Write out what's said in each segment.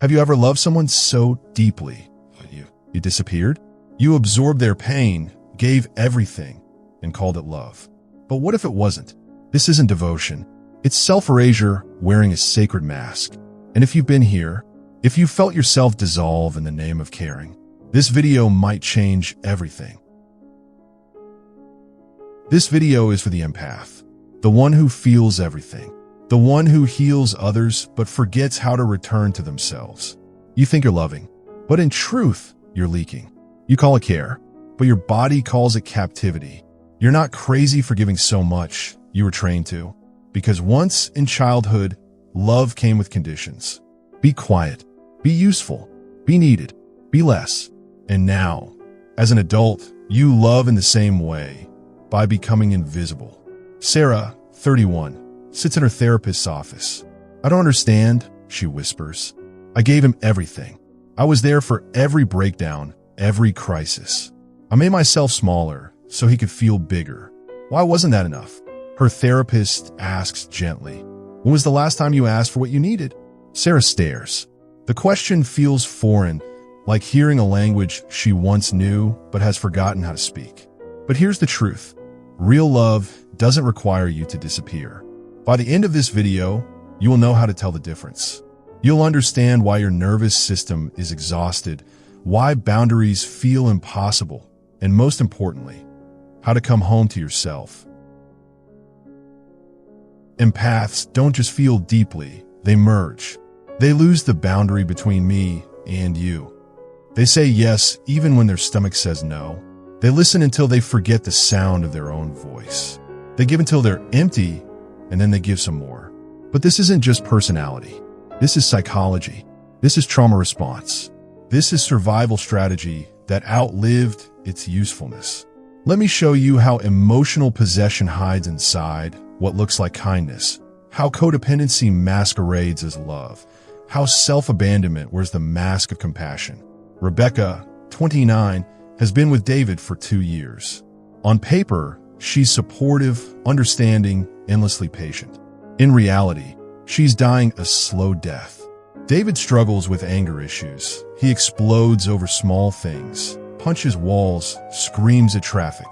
Have you ever loved someone so deeply you disappeared? You absorbed their pain, gave everything, and called it love. But what if it wasn't? This isn't devotion. It's self-erasure wearing a sacred mask. And if you've been here, if you felt yourself dissolve in the name of caring, this video might change everything. This video is for the empath, the one who feels everything, the one who heals others but forgets how to return to themselves. You think you're loving, but in truth, you're leaking. You call it care, but your body calls it captivity. You're not crazy for giving so much, you were trained to. Because once in childhood, love came with conditions. Be quiet, be useful, be needed, be less. And now, as an adult, you love in the same way, by becoming invisible. Sarah, 31, sits in her therapist's office. I don't understand, she whispers. I gave him everything. I was there for every breakdown, every crisis. I made myself smaller so he could feel bigger. Why wasn't that enough? Her therapist asks gently. When was the last time you asked for what you needed? Sarah stares. The question feels foreign, like hearing a language she once knew but has forgotten how to speak. But here's the truth. Real love doesn't require you to disappear. By the end of this video, you will know how to tell the difference. You'll understand why your nervous system is exhausted, why boundaries feel impossible, and most importantly, how to come home to yourself. Empaths don't just feel deeply, they merge. They lose the boundary between me and you. They say yes even when their stomach says no. They listen until they forget the sound of their own voice. They give until they're empty, and then they give some more. But this isn't just personality. This is psychology. This is trauma response. This is survival strategy that outlived its usefulness. Let me show you how emotional possession hides inside what looks like kindness, how codependency masquerades as love, how self-abandonment wears the mask of compassion. Rebecca, 29, has been with David for 2 years. On paper, she's supportive, understanding, endlessly patient. In reality, she's dying a slow death. David struggles with anger issues. He explodes over small things, punches walls, screams at traffic.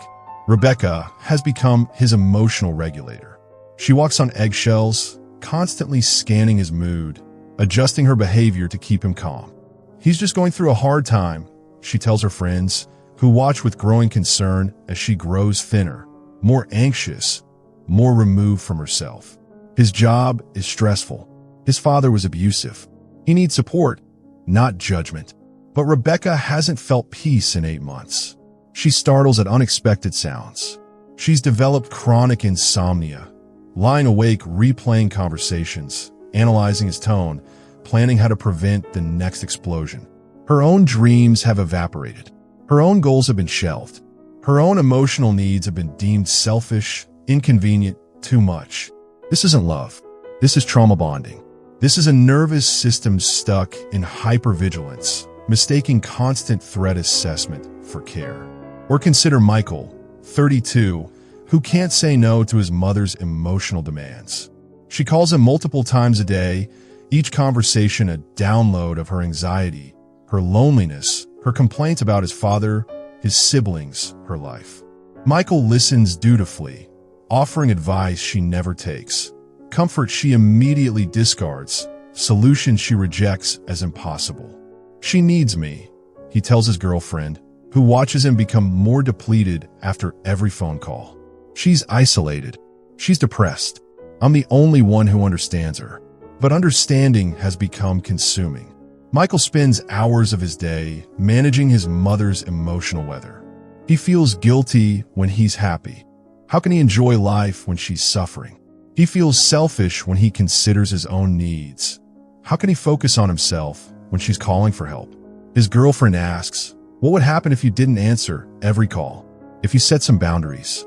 Rebecca has become his emotional regulator. She walks on eggshells, constantly scanning his mood, adjusting her behavior to keep him calm. He's just going through a hard time, she tells her friends, who watch with growing concern as she grows thinner, more anxious, more removed from herself. His job is stressful. His father was abusive. He needs support, not judgment. But Rebecca hasn't felt peace in 8 months. She startles at unexpected sounds. She's developed chronic insomnia, lying awake replaying conversations, analyzing his tone, planning how to prevent the next explosion. Her own dreams have evaporated. Her own goals have been shelved. Her own emotional needs have been deemed selfish, inconvenient, too much. This isn't love. This is trauma bonding. This is a nervous system stuck in hypervigilance, mistaking constant threat assessment for care. Or consider Michael, 32, who can't say no to his mother's emotional demands. She calls him multiple times a day, each conversation a download of her anxiety, her loneliness, her complaints about his father, his siblings, her life. Michael listens dutifully, offering advice she never takes, comfort she immediately discards, solutions she rejects as impossible. She needs me, he tells his girlfriend, who watches him become more depleted after every phone call. She's isolated. She's depressed. I'm the only one who understands her. But understanding has become consuming. Michael spends hours of his day managing his mother's emotional weather. He feels guilty when he's happy. How can he enjoy life when she's suffering? He feels selfish when he considers his own needs. How can he focus on himself when she's calling for help? His girlfriend asks, what would happen if you didn't answer every call? If you set some boundaries?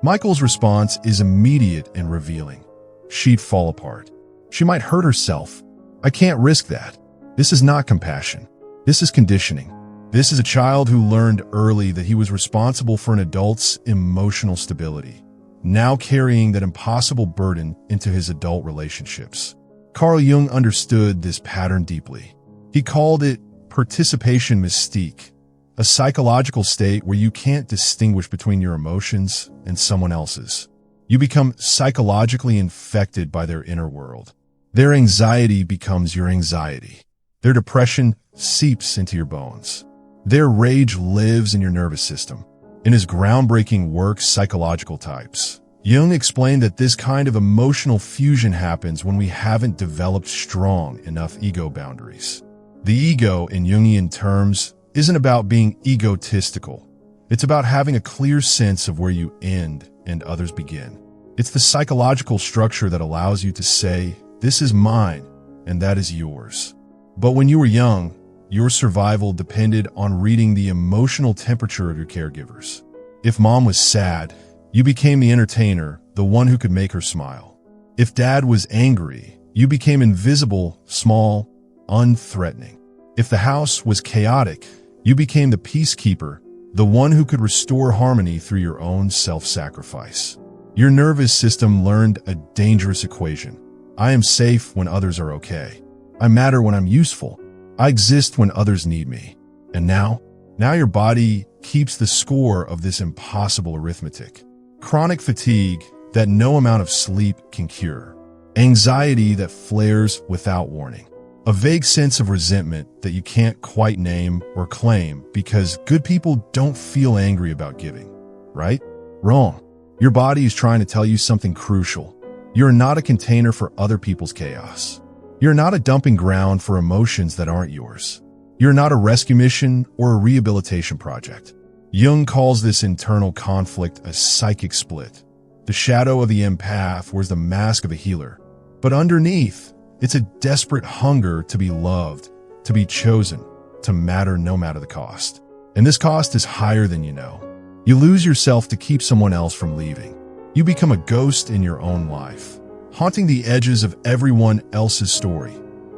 Michael's response is immediate and revealing. She'd fall apart. She might hurt herself. I can't risk that. This is not compassion. This is conditioning. This is a child who learned early that he was responsible for an adult's emotional stability, now carrying that impossible burden into his adult relationships. Carl Jung understood this pattern deeply. He called it participation mystique, a psychological state where you can't distinguish between your emotions and someone else's. You become psychologically infected by their inner world. Their anxiety becomes your anxiety. Their depression seeps into your bones. Their rage lives in your nervous system. In his groundbreaking work, Psychological Types, Jung explained that this kind of emotional fusion happens when we haven't developed strong enough ego boundaries. The ego, in Jungian terms, isn't about being egotistical. It's about having a clear sense of where you end and others begin. It's the psychological structure that allows you to say, this is mine and that is yours. But when you were young, your survival depended on reading the emotional temperature of your caregivers. If mom was sad, you became the entertainer, the one who could make her smile. If dad was angry, you became invisible, small, unthreatening. If the house was chaotic, you became the peacekeeper, the one who could restore harmony through your own self-sacrifice. Your nervous system learned a dangerous equation. I am safe when others are okay. I matter when I'm useful. I exist when others need me. And now your body keeps the score of this impossible arithmetic. Chronic fatigue that no amount of sleep can cure. Anxiety that flares without warning. A vague sense of resentment that you can't quite name or claim because good people don't feel angry about giving, right? Wrong. Your body is trying to tell you something crucial. You're not a container for other people's chaos. You're not a dumping ground for emotions that aren't yours. You're not a rescue mission or a rehabilitation project. Jung calls this internal conflict a psychic split. The shadow of the empath wears the mask of a healer. But underneath, it's a desperate hunger to be loved, to be chosen, to matter no matter the cost. And this cost is higher than you know. You lose yourself to keep someone else from leaving. You become a ghost in your own life, haunting the edges of everyone else's story,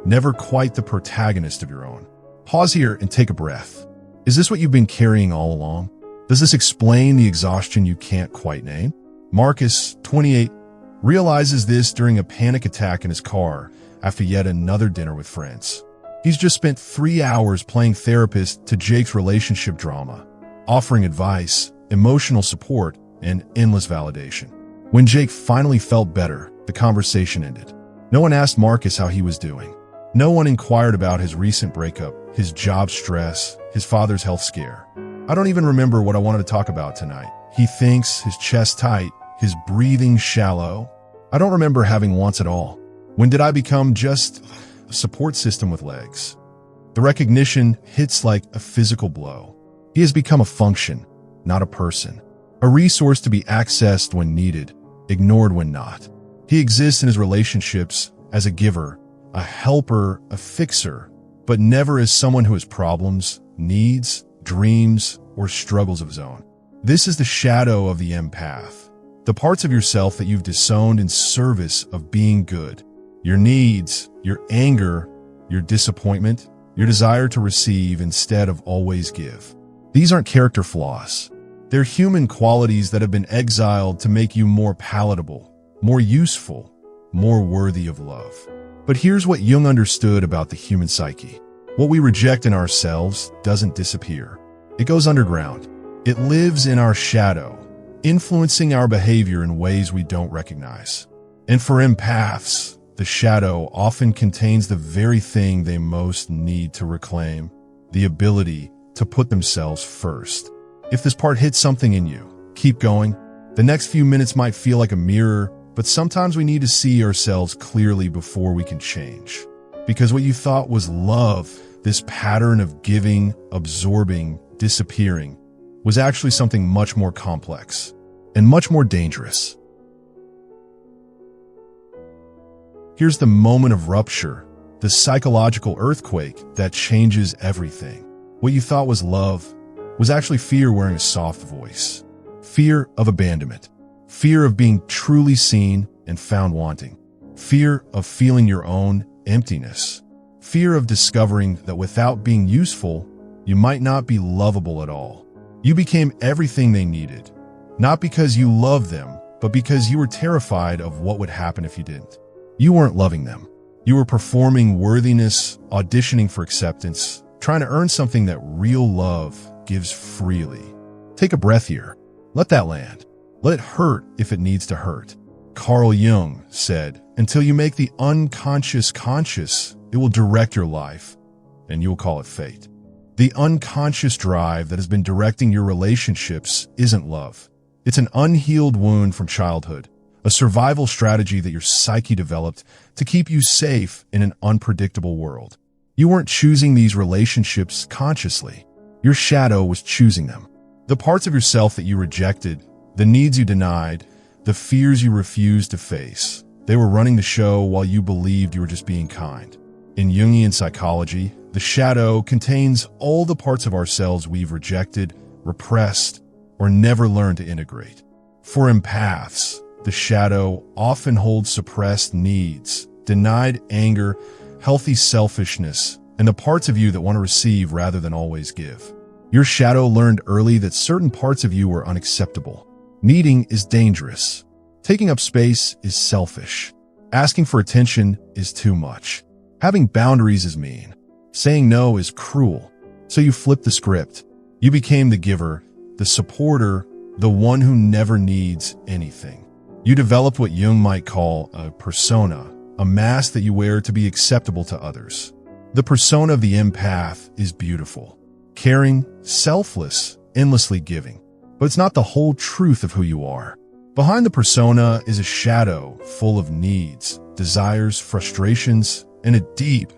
never quite the protagonist of your own. Pause here and take a breath. Is this what you've been carrying all along? Does this explain the exhaustion you can't quite name? Marcus, 28, realizes this during a panic attack in his car after yet another dinner with friends. He's just spent 3 hours playing therapist to Jake's relationship drama, offering advice, emotional support, and endless validation. When Jake finally felt better, the conversation ended. No one asked Marcus how he was doing. No one inquired about his recent breakup, his job stress, his father's health scare. I don't even remember what I wanted to talk about tonight. He thinks, his chest tight, his breathing shallow. I don't remember having wants at all. When did I become just a support system with legs? The recognition hits like a physical blow. He has become a function, not a person. A resource to be accessed when needed, ignored when not. He exists in his relationships as a giver, a helper, a fixer, but never as someone who has problems, needs, dreams, or struggles of his own. This is the shadow of the empath, the parts of yourself that you've disowned in service of being good. Your needs, your anger, your disappointment, your desire to receive instead of always give. These aren't character flaws. They're human qualities that have been exiled to make you more palatable, more useful, more worthy of love. But here's what Jung understood about the human psyche. What we reject in ourselves doesn't disappear. It goes underground. It lives in our shadow, influencing our behavior in ways we don't recognize. And for empaths, the shadow often contains the very thing they most need to reclaim, the ability to put themselves first. If this part hits something in you, keep going. The next few minutes might feel like a mirror, but sometimes we need to see ourselves clearly before we can change. Because what you thought was love, this pattern of giving, absorbing, disappearing, was actually something much more complex and much more dangerous. Here's the moment of rupture, the psychological earthquake that changes everything. What you thought was love was actually fear wearing a soft voice. Fear of abandonment. Fear of being truly seen and found wanting. Fear of feeling your own emptiness. Fear of discovering that without being useful, you might not be lovable at all. You became everything they needed, not because you loved them, but because you were terrified of what would happen if you didn't. You weren't loving them. You were performing worthiness, auditioning for acceptance, trying to earn something that real love gives freely. Take a breath here. Let that land. Let it hurt if it needs to hurt. Carl Jung said, "Until you make the unconscious conscious, it will direct your life, and you will call it fate." The unconscious drive that has been directing your relationships isn't love. It's an unhealed wound from childhood, a survival strategy that your psyche developed to keep you safe in an unpredictable world. You weren't choosing these relationships consciously. Your shadow was choosing them. The parts of yourself that you rejected, the needs you denied, the fears you refused to face, they were running the show while you believed you were just being kind. In Jungian psychology, the shadow contains all the parts of ourselves we've rejected, repressed, or never learned to integrate. For empaths, the shadow often holds suppressed needs, denied anger, healthy selfishness, and the parts of you that want to receive rather than always give. Your shadow learned early that certain parts of you were unacceptable. Needing is dangerous. Taking up space is selfish. Asking for attention is too much. Having boundaries is mean. Saying no is cruel. So you flipped the script. You became the giver, the supporter, the one who never needs anything. You developed what Jung might call a persona, a mask that you wear to be acceptable to others. The persona of the empath is beautiful, caring, selfless, endlessly giving. But it's not the whole truth of who you are. Behind the persona is a shadow full of needs, desires, frustrations, and a deep,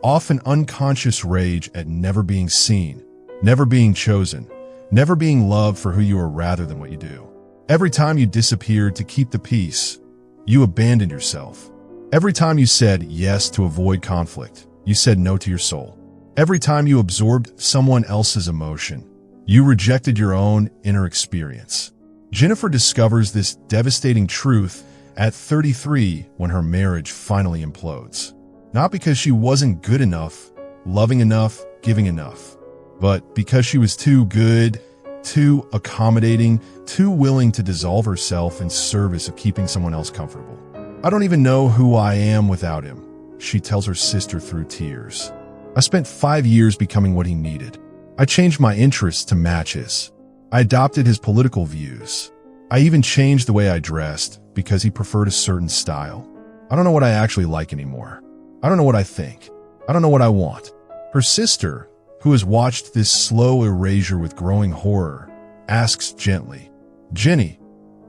often unconscious rage at never being seen, never being chosen, never being loved for who you are rather than what you do. Every time you disappeared to keep the peace, you abandoned yourself. Every time you said yes to avoid conflict, you said no to your soul. Every time you absorbed someone else's emotion, you rejected your own inner experience. Jennifer discovers this devastating truth at 33 when her marriage finally implodes. Not because she wasn't good enough, loving enough, giving enough, but because she was too good, too accommodating, too willing to dissolve herself in service of keeping someone else comfortable. "I don't even know who I am without him," she tells her sister through tears. "I spent 5 years becoming what he needed. I changed my interests to match his. I adopted his political views. I even changed the way I dressed because he preferred a certain style. I don't know what I actually like anymore. I don't know what I think. I don't know what I want." Her sister, who has watched this slow erasure with growing horror, asks gently, "Jenny,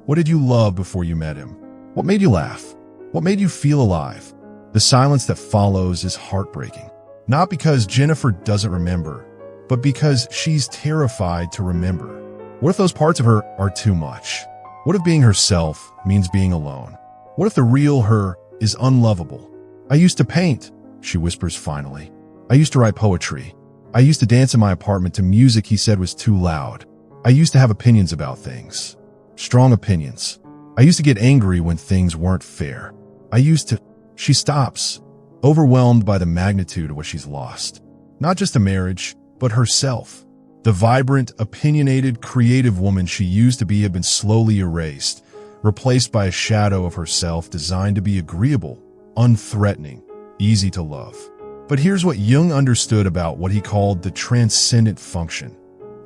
what did you love before you met him? What made you laugh? What made you feel alive?" The silence that follows is heartbreaking. Not because Jennifer doesn't remember, but because she's terrified to remember. What if those parts of her are too much? What if being herself means being alone? What if the real her is unlovable? "I used to paint," she whispers finally. "I used to write poetry. I used to dance in my apartment to music he said was too loud. I used to have opinions about things. Strong opinions. I used to get angry when things weren't fair. I used to..." She stops, overwhelmed by the magnitude of what she's lost. Not just a marriage, but herself. The vibrant, opinionated, creative woman she used to be had been slowly erased, replaced by a shadow of herself designed to be agreeable, unthreatening, easy to love. But here's what Jung understood about what he called the transcendent function,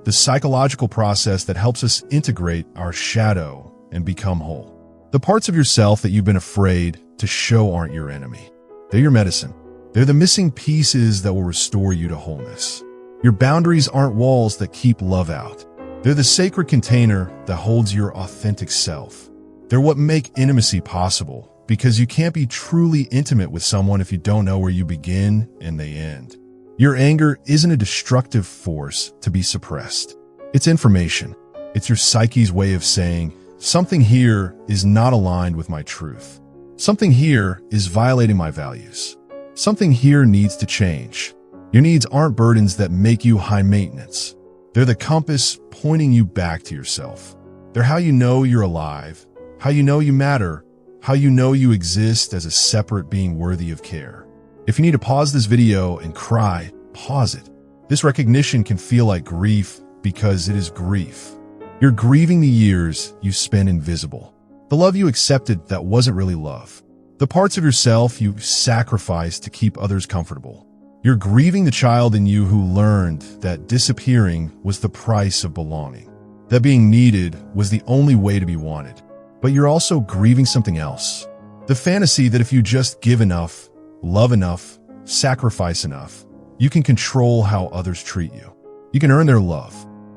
the psychological process that helps us integrate our shadow and become whole. The parts of yourself that you've been afraid to show aren't your enemy. They're your medicine. They're the missing pieces that will restore you to wholeness. Your boundaries aren't walls that keep love out. They're the sacred container that holds your authentic self. They're what make intimacy possible, because you can't be truly intimate with someone if you don't know where you begin and they end. Your anger isn't a destructive force to be suppressed. It's information. It's your psyche's way of saying, something here is not aligned with my truth. Something here is violating my values. Something here needs to change. Your needs aren't burdens that make you high maintenance. They're the compass pointing you back to yourself. They're how you know you're alive, how you know you matter, how you know you exist as a separate being worthy of care. If you need to pause this video and cry, pause it. This recognition can feel like grief because it is grief. You're grieving the years you spent invisible. The love you accepted that wasn't really love. The parts of yourself you sacrifice to keep others comfortable. You're grieving the child in you who learned that disappearing was the price of belonging, that being needed was the only way to be wanted. But you're also grieving something else. The fantasy that if you just give enough, love enough, sacrifice enough, you can control how others treat you. You can earn their love.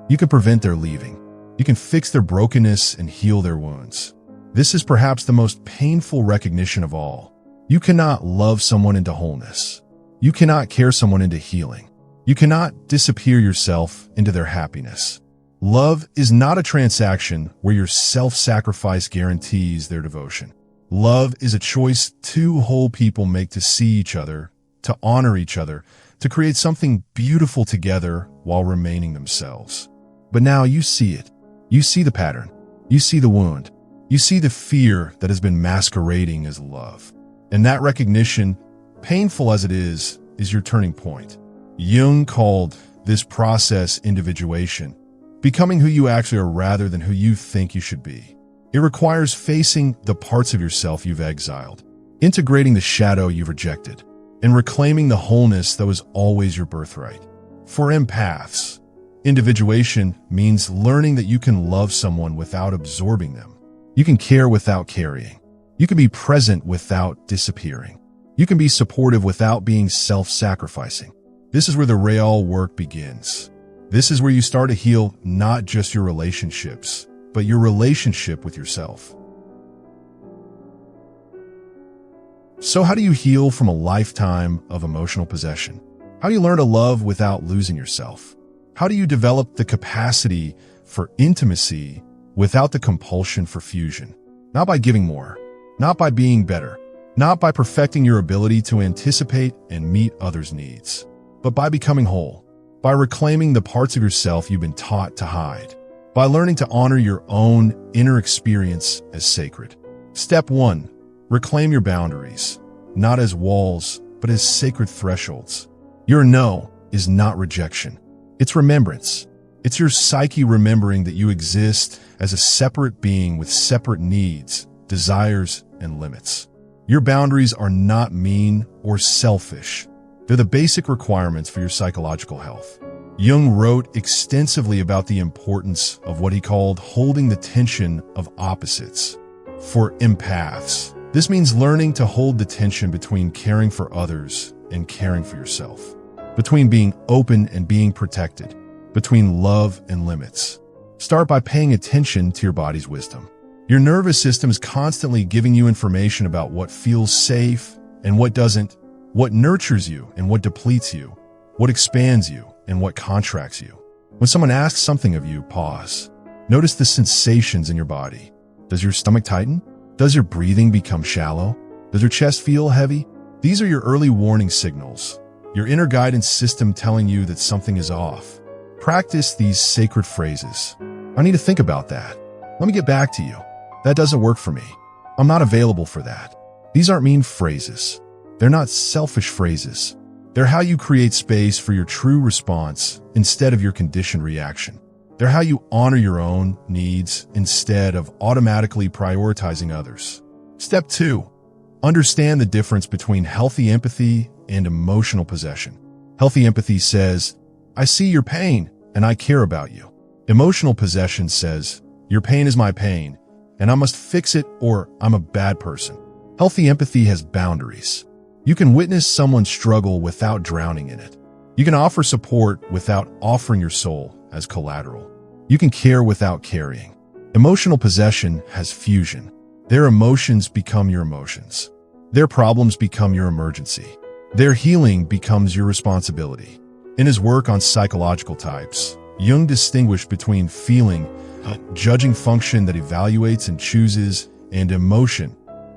You can prevent their leaving. You can fix their brokenness and heal their wounds. This is perhaps the most painful recognition of all. You cannot love someone into wholeness. You cannot care someone into healing. You cannot disappear yourself into their happiness. Love is not a transaction where your self-sacrifice guarantees their devotion. Love is a choice two whole people make to see each other, to honor each other, to create something beautiful together while remaining themselves. But now you see it. You see the pattern. You see the wound. You see the fear that has been masquerading as love. And that recognition, painful as it is your turning point. Jung called this process individuation, becoming who you actually are rather than who you think you should be. It requires facing the parts of yourself you've exiled, integrating the shadow you've rejected, and reclaiming the wholeness that was always your birthright. For empaths, individuation means learning that you can love someone without absorbing them. You can care without carrying. You can be present without disappearing. You can be supportive without being self-sacrificing. This is where the real work begins. This is where you start to heal not just your relationships, but your relationship with yourself. So how do you heal from a lifetime of emotional possession? How do you learn to love without losing yourself? How do you develop the capacity for intimacy without the compulsion for fusion? Not by giving more, not by being better, not by perfecting your ability to anticipate and meet others' needs, but by becoming whole. By reclaiming the parts of yourself you've been taught to hide. By learning to honor your own inner experience as sacred. Step 1. Reclaim your boundaries, not as walls, but as sacred thresholds. Your no is not rejection. It's remembrance. It's your psyche remembering that you exist as a separate being with separate needs, desires, and limits. Your boundaries are not mean or selfish. They're the basic requirements for your psychological health. Jung wrote extensively about the importance of what he called holding the tension of opposites. For empaths, this means learning to hold the tension between caring for others and caring for yourself, between being open and being protected, between love and limits. Start by paying attention to your body's wisdom. Your nervous system is constantly giving you information about what feels safe and what doesn't, what nurtures you and what depletes you, what expands you and what contracts you. When someone asks something of you, pause. Notice the sensations in your body. Does your stomach tighten? Does your breathing become shallow? Does your chest feel heavy? These are your early warning signals, your inner guidance system telling you that something is off. Practice these sacred phrases. I need to think about that. Let me get back to you. That doesn't work for me. I'm not available for that. These aren't mean phrases. They're not selfish phrases. They're how you create space for your true response instead of your conditioned reaction. They're how you honor your own needs instead of automatically prioritizing others. Step 2. Understand the difference between healthy empathy and emotional possession. Healthy empathy says, I see your pain and I care about you. Emotional possession says, your pain is my pain and I must fix it or I'm a bad person. Healthy empathy has boundaries. You can witness someone's struggle without drowning in it. You can offer support without offering your soul as collateral. You can care without carrying. Emotional possession has fusion. Their emotions become your emotions. Their problems become your emergency. Their healing becomes your responsibility. In his work on psychological types, Jung distinguished between feeling, a judging function that evaluates and chooses, and emotion,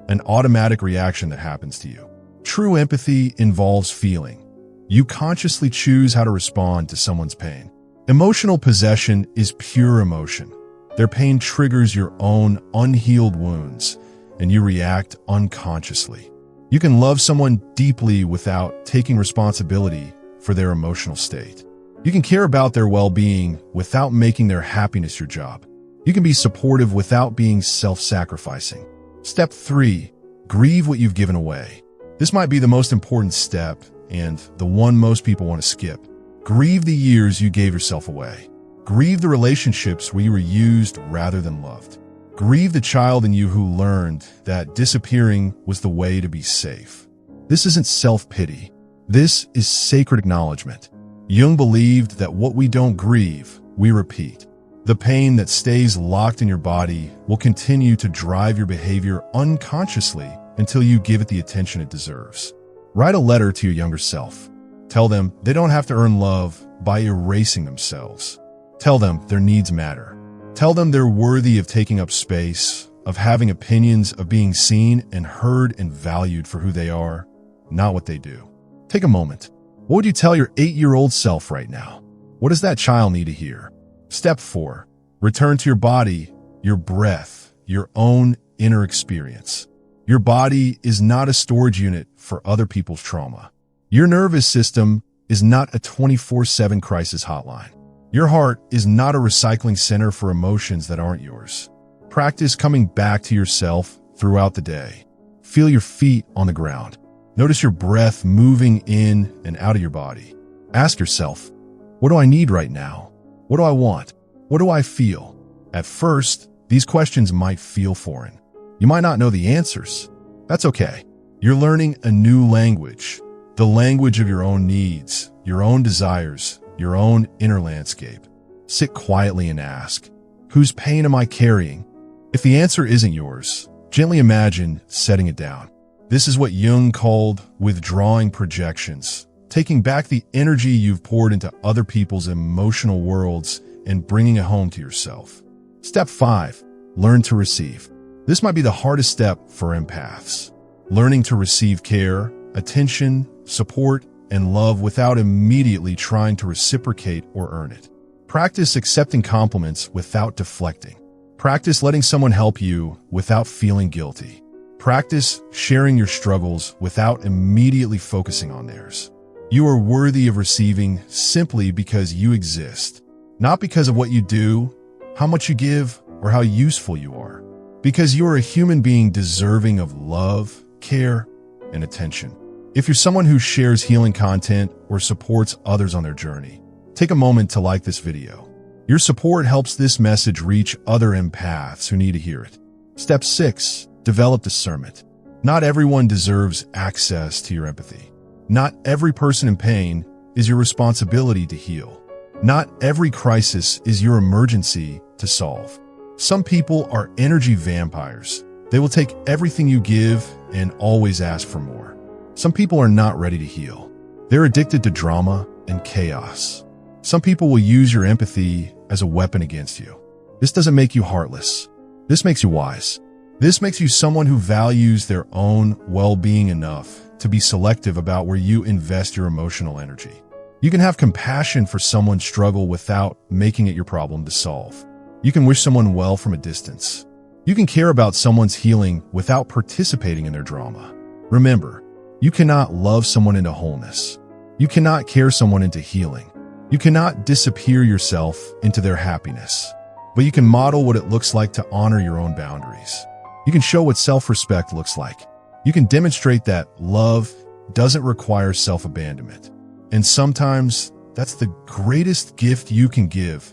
an automatic reaction that happens to you. True empathy involves feeling. You consciously choose how to respond to someone's pain. Emotional possession is pure emotion. Their pain triggers your own unhealed wounds, and you react unconsciously. You can love someone deeply without taking responsibility for their emotional state. You can care about their well-being without making their happiness your job. You can be supportive without being self-sacrificing. Step 3. Grieve what you've given away. This might be the most important step and the one most people want to skip. Grieve the years you gave yourself away. Grieve the relationships where you were used rather than loved. Grieve the child in you who learned that disappearing was the way to be safe. This isn't self-pity. This is sacred acknowledgement. Jung believed that what we don't grieve, we repeat. The pain that stays locked in your body will continue to drive your behavior unconsciously until you give it the attention it deserves. Write a letter to your younger self. Tell them they don't have to earn love by erasing themselves. Tell them their needs matter. Tell them they're worthy of taking up space, of having opinions, of being seen and heard and valued for who they are, not what they do. Take a moment. What would you tell your 8-year-old self right now? What does that child need to hear? Step 4. Return to your body, your breath, your own inner experience. Your body is not a storage unit for other people's trauma. Your nervous system is not a 24/7 crisis hotline. Your heart is not a recycling center for emotions that aren't yours. Practice coming back to yourself throughout the day. Feel your feet on the ground. Notice your breath moving in and out of your body. Ask yourself, what do I need right now? What do I want? What do I feel? At first, these questions might feel foreign. You might not know the answers. That's okay. You're learning a new language, the language of your own needs, your own desires, your own inner landscape. Sit quietly and ask, whose pain am I carrying? If the answer isn't yours, gently imagine setting it down. This is what Jung called withdrawing projections, taking back the energy you've poured into other people's emotional worlds and bringing it home to yourself. Step 5. Learn to receive. This might be the hardest step for empaths. Learning to receive care, attention, support, and love without immediately trying to reciprocate or earn it. Practice accepting compliments without deflecting. Practice letting someone help you without feeling guilty. Practice sharing your struggles without immediately focusing on theirs. You are worthy of receiving simply because you exist, not because of what you do, how much you give, or how useful you are. Because you are a human being deserving of love, care, and attention. If you're someone who shares healing content or supports others on their journey, take a moment to like this video. Your support helps this message reach other empaths who need to hear it. Step 6. Develop discernment. Not everyone deserves access to your empathy. Not every person in pain is your responsibility to heal. Not every crisis is your emergency to solve. Some people are energy vampires. They will take everything you give and always ask for more. Some people are not ready to heal. They're addicted to drama and chaos. Some people will use your empathy as a weapon against you. This doesn't make you heartless. This makes you wise. This makes you someone who values their own well-being enough to be selective about where you invest your emotional energy. You can have compassion for someone's struggle without making it your problem to solve. You can wish someone well from a distance. You can care about someone's healing without participating in their drama. Remember, you cannot love someone into wholeness. You cannot care someone into healing. You cannot disappear yourself into their happiness. But you can model what it looks like to honor your own boundaries. You can show what self-respect looks like. You can demonstrate that love doesn't require self-abandonment. And sometimes that's the greatest gift you can give.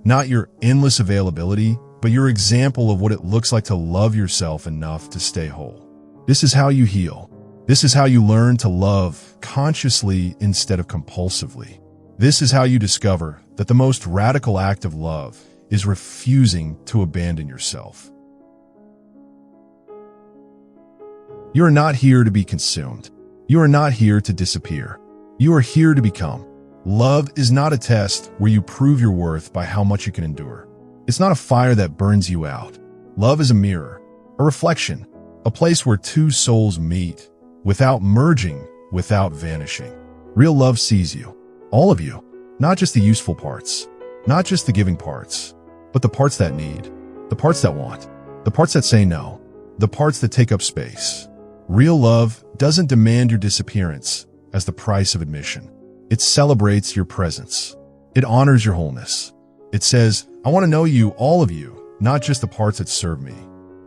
Not your endless availability, but your example of what it looks like to love yourself enough to stay whole. This is how you heal. This is how you learn to love consciously instead of compulsively. This is how you discover that the most radical act of love is refusing to abandon yourself. You are not here to be consumed. You are not here to disappear. You are here to become. Love is not a test where you prove your worth by how much you can endure. It's not a fire that burns you out. Love is a mirror, a reflection, a place where two souls meet, without merging, without vanishing. Real love sees you, all of you, not just the useful parts, not just the giving parts, but the parts that need, the parts that want, the parts that say no, the parts that take up space. Real love doesn't demand your disappearance as the price of admission. It celebrates your presence. It honors your wholeness. It says, I want to know you, all of you, not just the parts that serve me.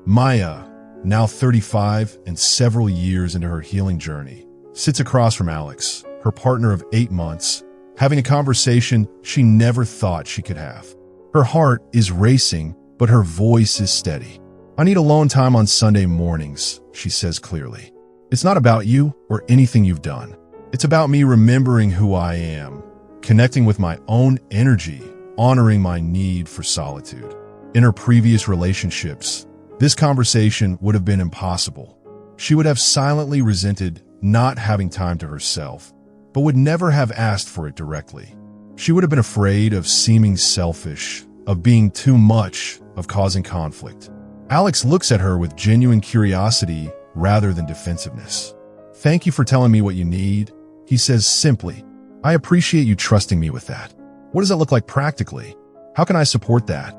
Maya, now 35 and several years into her healing journey, sits across from Alex, her partner of 8 months, having a conversation she never thought she could have. Her heart is racing, but her voice is steady. "I need alone time on Sunday mornings," she says clearly. "It's not about you or anything you've done. It's about me remembering who I am, connecting with my own energy, honoring my need for solitude." In her previous relationships, this conversation would have been impossible. She would have silently resented not having time to herself, but would never have asked for it directly. She would have been afraid of seeming selfish, of being too much, of causing conflict. Alex looks at her with genuine curiosity rather than defensiveness. "Thank you for telling me what you need," he says simply. "I appreciate you trusting me with that. What does that look like practically? How can I support that?"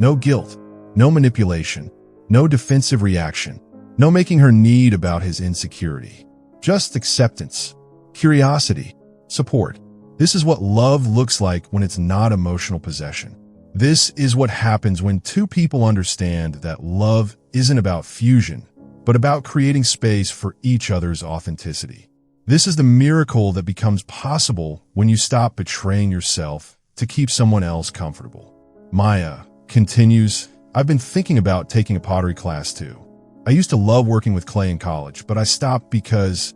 No guilt, no manipulation, no defensive reaction, no making her need about his insecurity. Just acceptance, curiosity, support. This is what love looks like when it's not emotional possession. This is what happens when two people understand that love isn't about fusion, but about creating space for each other's authenticity. This is the miracle that becomes possible when you stop betraying yourself to keep someone else comfortable. Maya continues, "I've been thinking about taking a pottery class too. I used to love working with clay in college, but I stopped because..."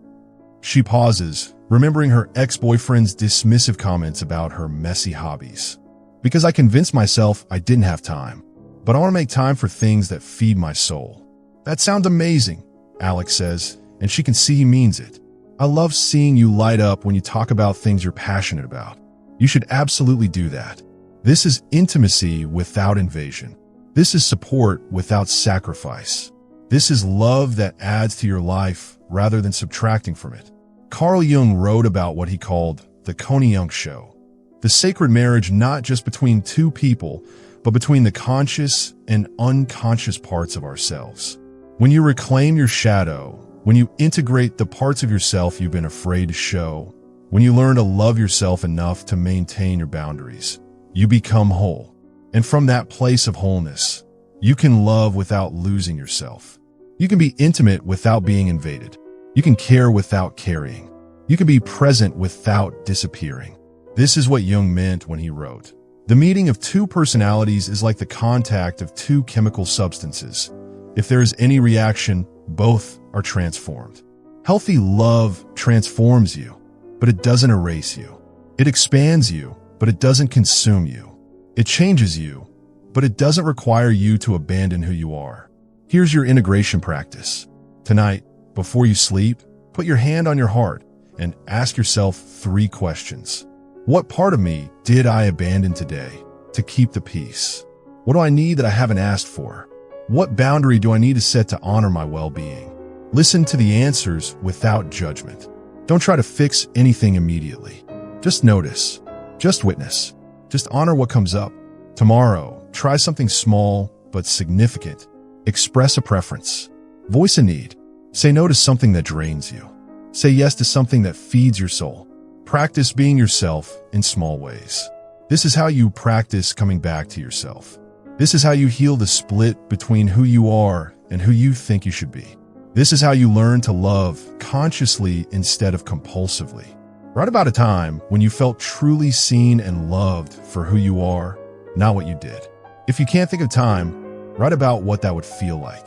She pauses, remembering her ex-boyfriend's dismissive comments about her messy hobbies. "Because I convinced myself I didn't have time, but I want to make time for things that feed my soul." "That sounds amazing," Alex says, and she can see he means it. "I love seeing you light up when you talk about things you're passionate about. You should absolutely do that." This is intimacy without invasion. This is support without sacrifice. This is love that adds to your life rather than subtracting from it. Carl Jung wrote about what he called the Jung show, the sacred marriage not just between two people, but between the conscious and unconscious parts of ourselves. When you reclaim your shadow, when you integrate the parts of yourself you've been afraid to show, when you learn to love yourself enough to maintain your boundaries, you become whole. And from that place of wholeness, you can love without losing yourself. You can be intimate without being invaded. You can care without carrying. You can be present without disappearing. This is what Jung meant when he wrote, "The meeting of two personalities is like the contact of two chemical substances. If there is any reaction, both are transformed." Healthy love transforms you, but it doesn't erase you. It expands you, but it doesn't consume you. It changes you, but it doesn't require you to abandon who you are. Here's your integration practice. Tonight, before you sleep, put your hand on your heart and ask yourself 3 questions. What part of me did I abandon today to keep the peace? What do I need that I haven't asked for? What boundary do I need to set to honor my well-being? Listen to the answers without judgment. Don't try to fix anything immediately. Just notice. Just witness. Just honor what comes up. Tomorrow, try something small but significant. Express a preference. Voice a need. Say no to something that drains you. Say yes to something that feeds your soul. Practice being yourself in small ways. This is how you practice coming back to yourself. This is how you heal the split between who you are and who you think you should be. This is how you learn to love consciously instead of compulsively. Write about a time when you felt truly seen and loved for who you are, not what you did. If you can't think of time, write about what that would feel like.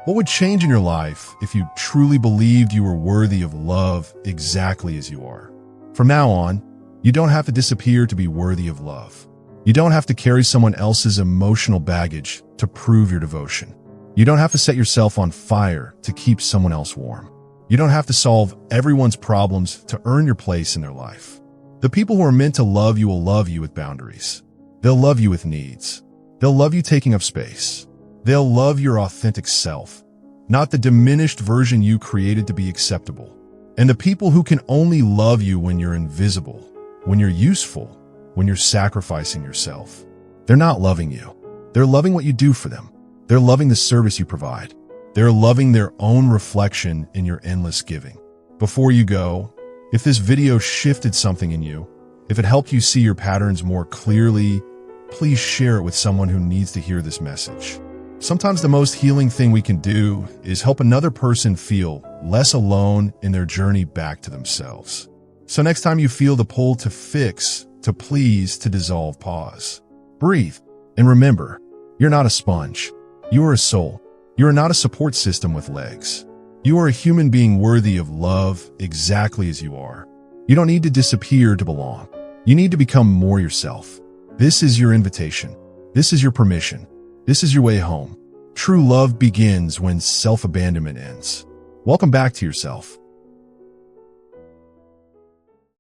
What would change in your life if you truly believed you were worthy of love exactly as you are? From now on, you don't have to disappear to be worthy of love. You don't have to carry someone else's emotional baggage to prove your devotion. You don't have to set yourself on fire to keep someone else warm. You don't have to solve everyone's problems to earn your place in their life. The people who are meant to love you will love you with boundaries. They'll love you with needs. They'll love you taking up space. They'll love your authentic self, not the diminished version you created to be acceptable. And the people who can only love you when you're invisible, when you're useful, when you're sacrificing yourself, they're not loving you. They're loving what you do for them. They're loving the service you provide. They're loving their own reflection in your endless giving. Before you go, if this video shifted something in you, if it helped you see your patterns more clearly, please share it with someone who needs to hear this message. Sometimes the most healing thing we can do is help another person feel less alone in their journey back to themselves. So next time you feel the pull to fix, to please, to dissolve, pause. Breathe. And remember, you're not a sponge. You are a soul. You are not a support system with legs. You are a human being worthy of love exactly as you are. You don't need to disappear to belong. You need to become more yourself. This is your invitation. This is your permission. This is your way home. True love begins when self-abandonment ends. Welcome back to yourself.